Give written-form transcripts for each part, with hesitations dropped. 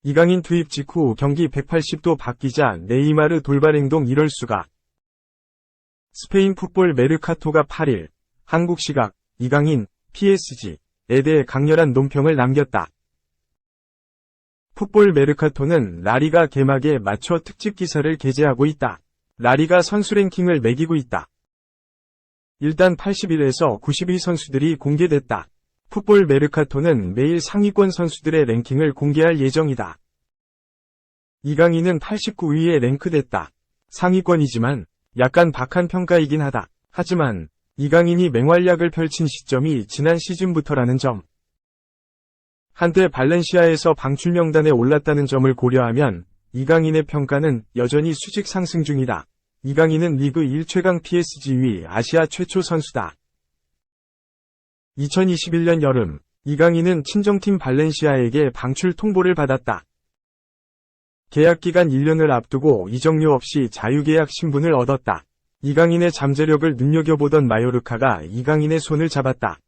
이강인 투입 직후 경기 180도 바뀌자 네이마르 돌발행동. 이럴 수가. 스페인 풋볼 메르카토가 8일 한국 시각 이강인 PSG에 대해 강렬한 논평을 남겼다. 풋볼 메르카토는 라리가 개막에 맞춰 특집 기사를 게재하고 있다. 라리가 선수 랭킹을 매기고 있다. 일단 81에서 90위 선수들이 공개됐다. 풋볼 메르카토는 매일 상위권 선수들의 랭킹을 공개할 예정이다. 이강인은 89위에 랭크됐다. 상위권이지만 약간 박한 평가이긴 하다. 하지만 이강인이 맹활약을 펼친 시점이 지난 시즌부터라는 점. 한때 발렌시아에서 방출 명단에 올랐다는 점을 고려하면 이강인의 평가는 여전히 수직 상승 중이다. 이강인은 리그 1최강 PSG 위 아시아 최초 선수다. 2021년 여름, 이강인은 친정팀 발렌시아에게 방출 통보를 받았다. 계약기간 1년을 앞두고 이적료 없이 자유계약 신분을 얻었다. 이강인의 잠재력을 눈여겨보던 마요르카가 이강인의 손을 잡았다.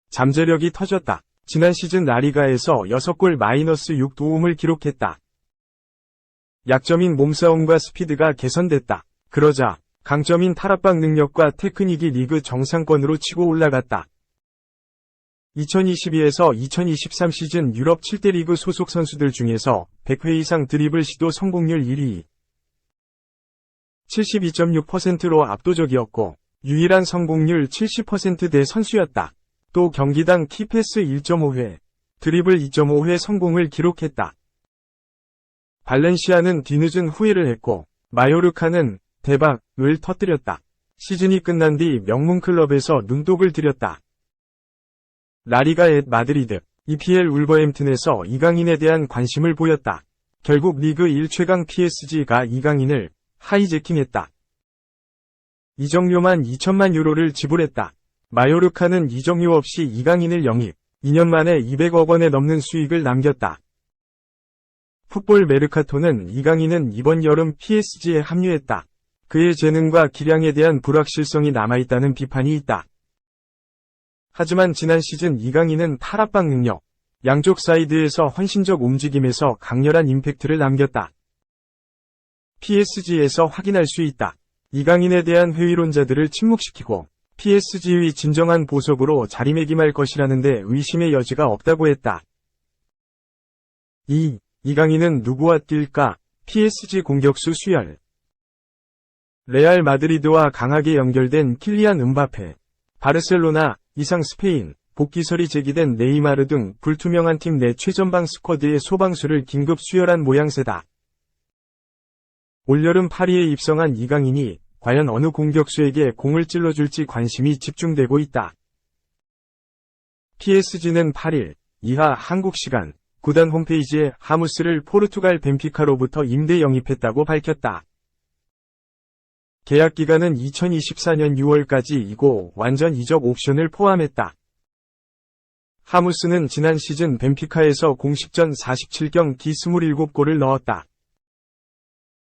잠재력이 터졌다. 지난 시즌 라리가에서 6골 -6 도움을 기록했다. 약점인 몸싸움과 스피드가 개선됐다. 그러자 강점인 탈압박 능력과 테크닉이 리그 정상권으로 치고 올라갔다. 2022에서 2023 시즌 유럽 7대 리그 소속 선수들 중에서 100회 이상 드리블 시도 성공률 1위. 72.6%로 압도적이었고 유일한 성공률 70%대 선수였다. 또 경기당 키패스 1.5회, 드리블 2.5회 성공을 기록했다. 발렌시아는 뒤늦은 후회를 했고 마요르카는 대박을 터뜨렸다. 시즌이 끝난 뒤 명문 클럽에서 눈독을 들였다. 라리가 앳 마드리드, EPL 울버햄튼에서 이강인에 대한 관심을 보였다. 결국 리그 1최강 PSG가 이강인을 하이제킹했다. 이적료만 2천만 유로를 지불했다. 마요르카는 이적료 없이 이강인을 영입, 2년 만에 200억 원에 넘는 수익을 남겼다. 풋볼 메르카토는 이강인은 이번 여름 PSG에 합류했다. 그의 재능과 기량에 대한 불확실성이 남아있다는 비판이 있다. 하지만 지난 시즌 이강인은 탈압박 능력, 양쪽 사이드에서 헌신적 움직임에서 강렬한 임팩트를 남겼다. PSG에서 확인할 수 있다. 이강인에 대한 회의론자들을 침묵시키고 PSG의 진정한 보석으로 자리매김할 것이라는데 의심의 여지가 없다고 했다. 이강인은 누구와 뛸까? PSG 공격수 수열. 레알 마드리드와 강하게 연결된 킬리안 음바페, 바르셀로나 이상 스페인, 복귀설이 제기된 네이마르 등 불투명한 팀 내 최전방 스쿼드의 소방수를 긴급 수혈한 모양새다. 올여름 파리에 입성한 이강인이 과연 어느 공격수에게 공을 찔러줄지 관심이 집중되고 있다. PSG는 8일 이하 한국 시간 구단 홈페이지에 하무스를 포르투갈 벤피카로부터 임대 영입했다고 밝혔다. 계약 기간은 2024년 6월까지이고 완전 이적 옵션을 포함했다. 하무스는 지난 시즌 벤피카에서 공식전 47경기 27골을 넣었다.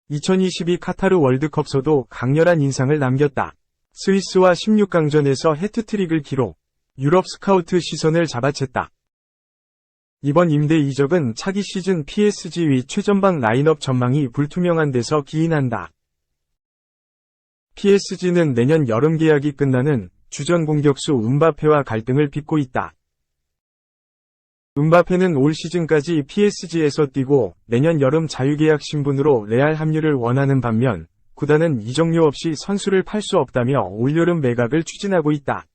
2022 카타르 월드컵서도 강렬한 인상을 남겼다. 스위스와 16강전에서 해트트릭을 기록, 유럽 스카우트 시선을 잡아챘다. 이번 임대 이적은 차기 시즌 PSG의 최전방 라인업 전망이 불투명한 데서 기인한다. PSG는 내년 여름 계약이 끝나는 주전 공격수 음바페와 갈등을 빚고 있다. 음바페는 올 시즌까지 PSG에서 뛰고 내년 여름 자유계약 신분으로 레알 합류를 원하는 반면 구단은 이적료 없이 선수를 팔 수 없다며 올여름 매각을 추진하고 있다.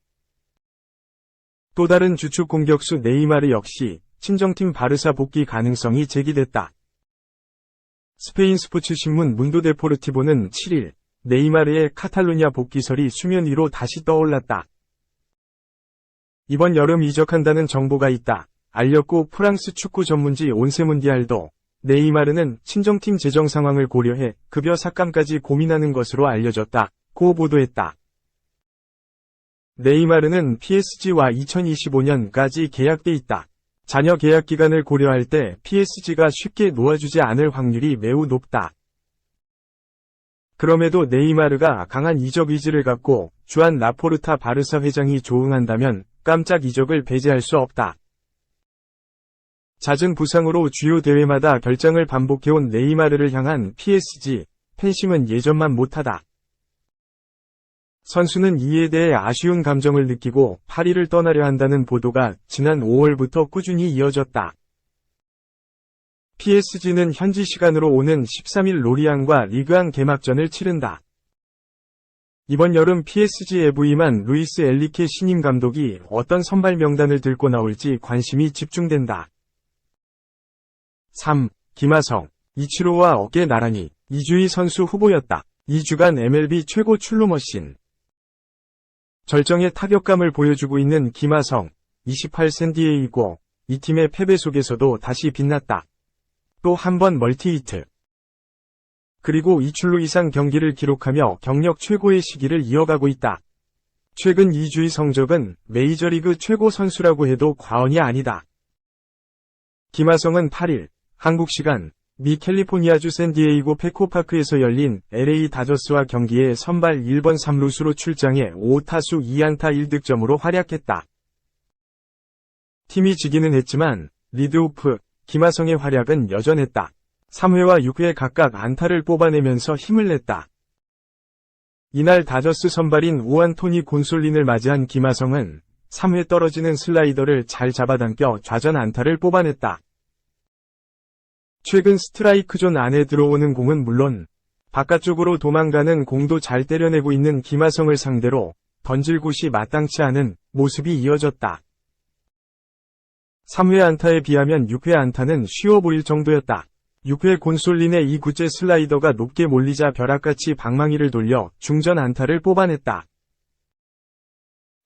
또 다른 주축 공격수 네이마르 역시 친정팀 바르사 복귀 가능성이 제기됐다. 스페인 스포츠 신문 문도 데포르티보는 7일 네이마르의 카탈루냐 복귀설이 수면 위로 다시 떠올랐다. 이번 여름 이적한다는 정보가 있다. 알렸고 프랑스 축구 전문지 온세문디알도 네이마르는 친정팀 재정 상황을 고려해 급여 삭감까지 고민하는 것으로 알려졌다고 보도했다. 네이마르는 PSG와 2025년까지 계약돼 있다. 자녀 계약 기간을 고려할 때 PSG가 쉽게 놓아주지 않을 확률이 매우 높다. 그럼에도 네이마르가 강한 이적 의지를 갖고 주안 라포르타 바르사 회장이 조응한다면 깜짝 이적을 배제할 수 없다. 잦은 부상으로 주요 대회마다 결장을 반복해온 네이마르를 향한 PSG 팬심은 예전만 못하다. 선수는 이에 대해 아쉬운 감정을 느끼고 파리를 떠나려 한다는 보도가 지난 5월부터 꾸준히 이어졌다. PSG는 현지 시간으로 오는 13일 로리앙과 리그안 개막전을 치른다. 이번 여름 PSG에 부임한 루이스 엘리케 신임 감독이 어떤 선발 명단을 들고 나올지 관심이 집중된다. 3. 김하성, 이치로와 어깨 나란히 2주의 선수 후보였다. 2주간 MLB 최고 출루 머신. 절정의 타격감을 보여주고 있는 김하성, 28샌디에이고 이 팀의 패배 속에서도 다시 빛났다. 또 한 번 멀티히트. 그리고 2출루 이상 경기를 기록하며 경력 최고의 시기를 이어가고 있다. 최근 2주의 성적은 메이저리그 최고 선수라고 해도 과언이 아니다. 김하성은 8일 한국 시간 미 캘리포니아주 샌디에이고 페코파크에서 열린 LA 다저스와 경기에 선발 1번 3루수로 출장해 5타수 2안타 1득점으로 활약했다. 팀이 지기는 했지만 리드오프 김하성의 활약은 여전했다. 3회와 6회 각각 안타를 뽑아내면서 힘을 냈다. 이날 다저스 선발인 우안토니 곤솔린을 맞이한 김하성은 3회 떨어지는 슬라이더를 잘 잡아당겨 좌전 안타를 뽑아냈다. 최근 스트라이크 존 안에 들어오는 공은 물론 바깥쪽으로 도망가는 공도 잘 때려내고 있는 김하성을 상대로 던질 곳이 마땅치 않은 모습이 이어졌다. 3회 안타에 비하면 6회 안타는 쉬워 보일 정도였다. 6회 곤솔린의 2구째 슬라이더가 높게 몰리자 벼락같이 방망이를 돌려 중전 안타를 뽑아냈다.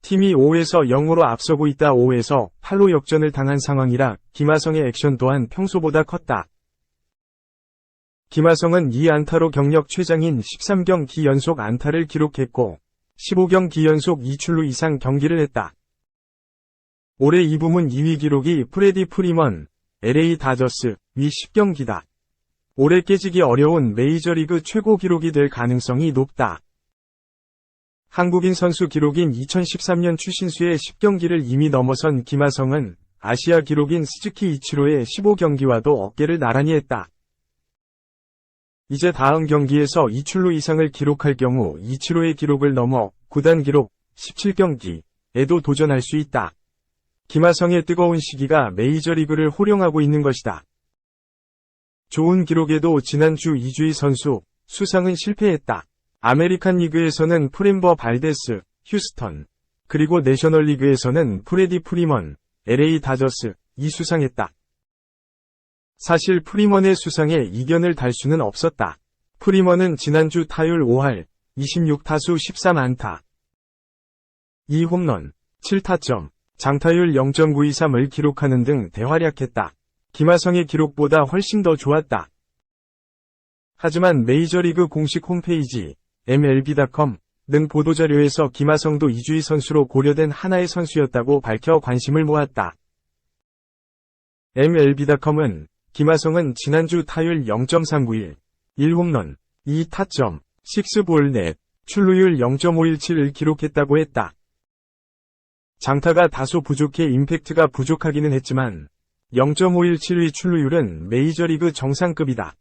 팀이 5에서 0으로 앞서고 있다. 5에서 8로 역전을 당한 상황이라 김하성의 액션 또한 평소보다 컸다. 김하성은 2안타로 경력 최장인 13경기 연속 안타를 기록했고 15경기 연속 2출루 이상 경기를 했다. 올해 이 부문 2위 기록이 프레디 프리먼, LA 다저스 위 10경기다. 올해 깨지기 어려운 메이저리그 최고 기록이 될 가능성이 높다. 한국인 선수 기록인 2013년 추신수의 10경기를 이미 넘어선 김하성은 아시아 기록인 스즈키 이치로의 15경기와도 어깨를 나란히 했다. 이제 다음 경기에서 2출루 이상을 기록할 경우 이치로의 기록을 넘어 구단 기록 17경기에도 도전할 수 있다. 김하성의 뜨거운 시기가 메이저리그를 호령하고 있는 것이다. 좋은 기록에도 지난주 2주의 선수 수상은 실패했다. 아메리칸 리그에서는 프렘버 발데스, 휴스턴, 그리고 내셔널리그에서는 프레디 프리먼, LA 다저스, 이 수상했다. 사실 프리먼의 수상에 이견을 달 수는 없었다. 프리먼은 지난주 타율 5할, 26타수 13안타, 2홈런, 7타점, 장타율 0.923을 기록하는 등 대활약했다. 김하성의 기록보다 훨씬 더 좋았다. 하지만 메이저리그 공식 홈페이지 MLB.com 등 보도자료에서 김하성도 2주의 선수로 고려된 하나의 선수였다고 밝혀 관심을 모았다. MLB.com은 김하성은 지난주 타율 0.391, 1홈런, 2타점, 6볼넷, 출루율 0.517을 기록했다고 했다. 장타가 다소 부족해 임팩트가 부족하기는 했지만 0.517의 출루율은 메이저리그 정상급이다.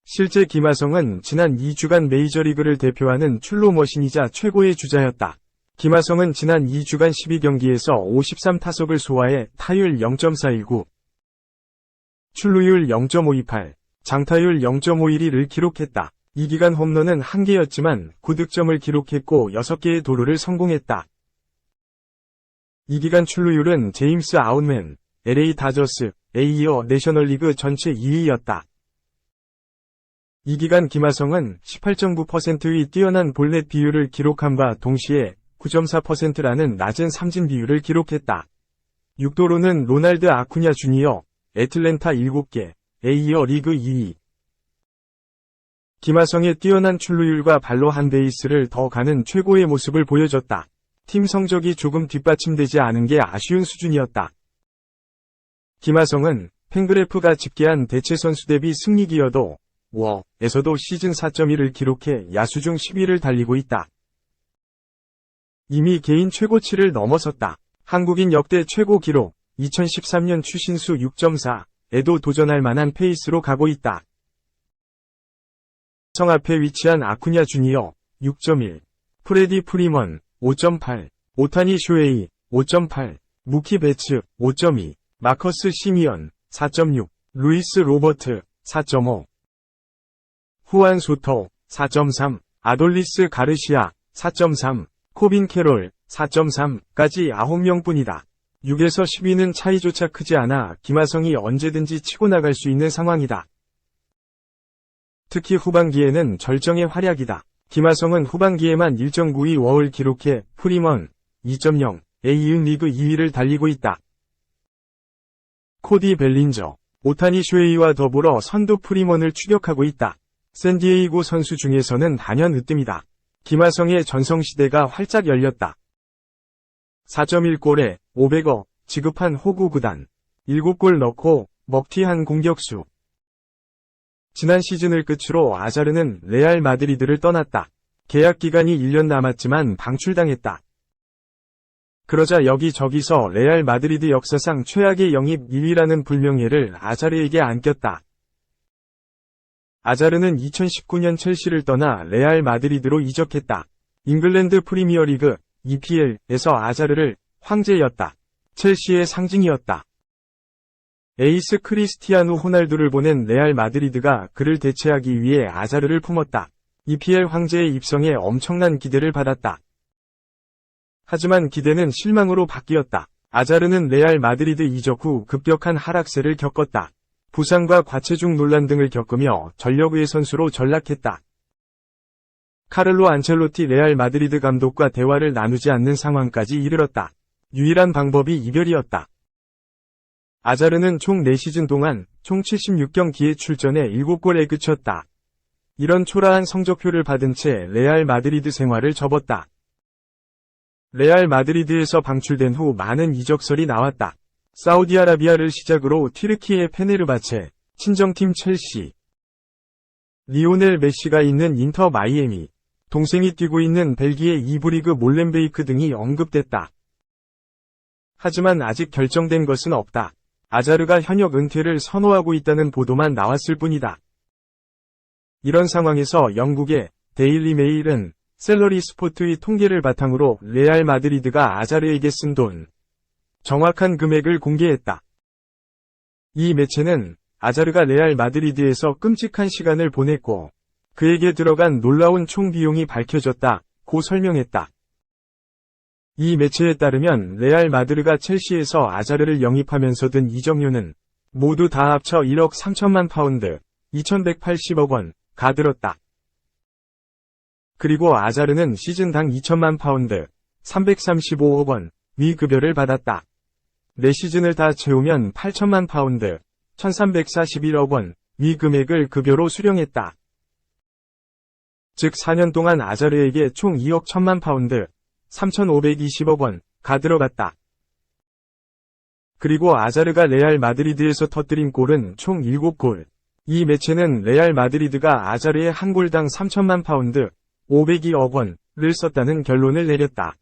실제 김하성은 지난 2주간 메이저리그를 대표하는 출루 머신이자 최고의 주자였다. 김하성은 지난 2주간 12경기에서 53타석을 소화해 타율 0.419, 출루율 0.528, 장타율 0.512를 기록했다. 이 기간 홈런은 1개였지만 9득점을 기록했고 6개의 도루를 성공했다. 이 기간 출루율은 제임스 아웃맨, LA 다저스에 이어 내셔널리그 전체 2위였다. 이 기간 김하성은 18.9%의 뛰어난 볼넷 비율을 기록한 바 동시에 9.4%라는 낮은 삼진 비율을 기록했다. 6도루는 로날드 아쿠냐 주니어, 애틀랜타 7개에 이어 리그 2위. 김하성의 뛰어난 출루율과 발로 한 베이스를 더 가는 최고의 모습을 보여줬다. 팀 성적이 조금 뒷받침되지 않은 게 아쉬운 수준이었다. 김하성은 팬그래프가 집계한 대체 선수 대비 승리 기여도 에서도 시즌 4.1을 기록해 야수중 10위를 달리고 있다. 이미 개인 최고치를 넘어섰다. 한국인 역대 최고 기록 2013년 추신수 6.4에도 도전할 만한 페이스로 가고 있다. 성 앞에 위치한 아쿠냐 주니어 6.1, 프레디 프리먼 5.8, 오타니 쇼헤이 5.8, 무키 베츠 5.2, 마커스 시미언 4.6, 루이스 로버트 4.5, 후안 소터 4.3, 아돌리스 가르시아 4.3, 코빈 캐롤 4.3까지 9명뿐이다. 6에서 10위는 차이조차 크지 않아 김하성이 언제든지 치고 나갈 수 있는 상황이다. 특히 후반기에는 절정의 활약이다. 김하성은 후반기에만 1.92 워를 기록해 프리먼 2.0에 이은 리그 2위를 달리고 있다. 코디 벨린저, 오타니 쇼헤이와 더불어 선두 프리먼을 추격하고 있다. 샌디에이고 선수 중에서는 단연 으뜸이다. 김하성의 전성시대가 활짝 열렸다. 4.1골에 500억 지급한 호구 구단, 7골 넣고 먹튀한 공격수. 지난 시즌을 끝으로 아자르는 레알 마드리드를 떠났다. 계약 기간이 1년 남았지만 방출당했다. 그러자 여기저기서 레알 마드리드 역사상 최악의 영입 1위라는 불명예를 아자르에게 안겼다. 아자르는 2019년 첼시를 떠나 레알 마드리드로 이적했다. 잉글랜드 프리미어리그 EPL에서 아자르를 황제였다. 첼시의 상징이었다. 에이스 크리스티아누 호날두를 보낸 레알 마드리드가 그를 대체하기 위해 아자르를 품었다. EPL 황제의 입성에 엄청난 기대를 받았다. 하지만 기대는 실망으로 바뀌었다. 아자르는 레알 마드리드 이적 후 급격한 하락세를 겪었다. 부상과 과체중 논란 등을 겪으며 전력의 선수로 전락했다. 카를로 안첼로티 레알 마드리드 감독과 대화를 나누지 않는 상황까지 이르렀다. 유일한 방법이 이별이었다. 아자르는 총 4시즌 동안 총 76경기에 출전해 7골에 그쳤다. 이런 초라한 성적표를 받은 채 레알 마드리드 생활을 접었다. 레알 마드리드에서 방출된 후 많은 이적설이 나왔다. 사우디아라비아를 시작으로 튀르키예 페네르바체, 친정팀 첼시, 리오넬 메시가 있는 인터 마이애미, 동생이 뛰고 있는 벨기에 2부 리그 몰렌베이크 등이 언급됐다. 하지만 아직 결정된 것은 없다. 아자르가 현역 은퇴를 선호하고 있다는 보도만 나왔을 뿐이다. 이런 상황에서 영국의 데일리 메일은 셀러리 스포트의 통계를 바탕으로 레알 마드리드가 아자르에게 쓴 돈, 정확한 금액을 공개했다. 이 매체는 아자르가 레알 마드리드에서 끔찍한 시간을 보냈고 그에게 들어간 놀라운 총 비용이 밝혀졌다고 설명했다. 이 매체에 따르면 레알 마드르가 첼시에서 아자르를 영입하면서 든 이적료는 모두 다 합쳐 1억 3천만 파운드, 2180억 원가 들었다. 그리고 아자르는 시즌당 2천만 파운드, 335억 원의 급여를 받았다. 4시즌을 다 채우면 8천만 파운드, 1341억 원의 금액을 급여로 수령했다. 즉 4년 동안 아자르에게 총 2억 1천만 파운드, 3,520억 원가 들어갔다. 그리고 아자르가 레알 마드리드에서 터뜨린 골은 총 7골. 이 매체는 레알 마드리드가 아자르의 한 골당 3천만 파운드, 502억 원을 썼다는 결론을 내렸다.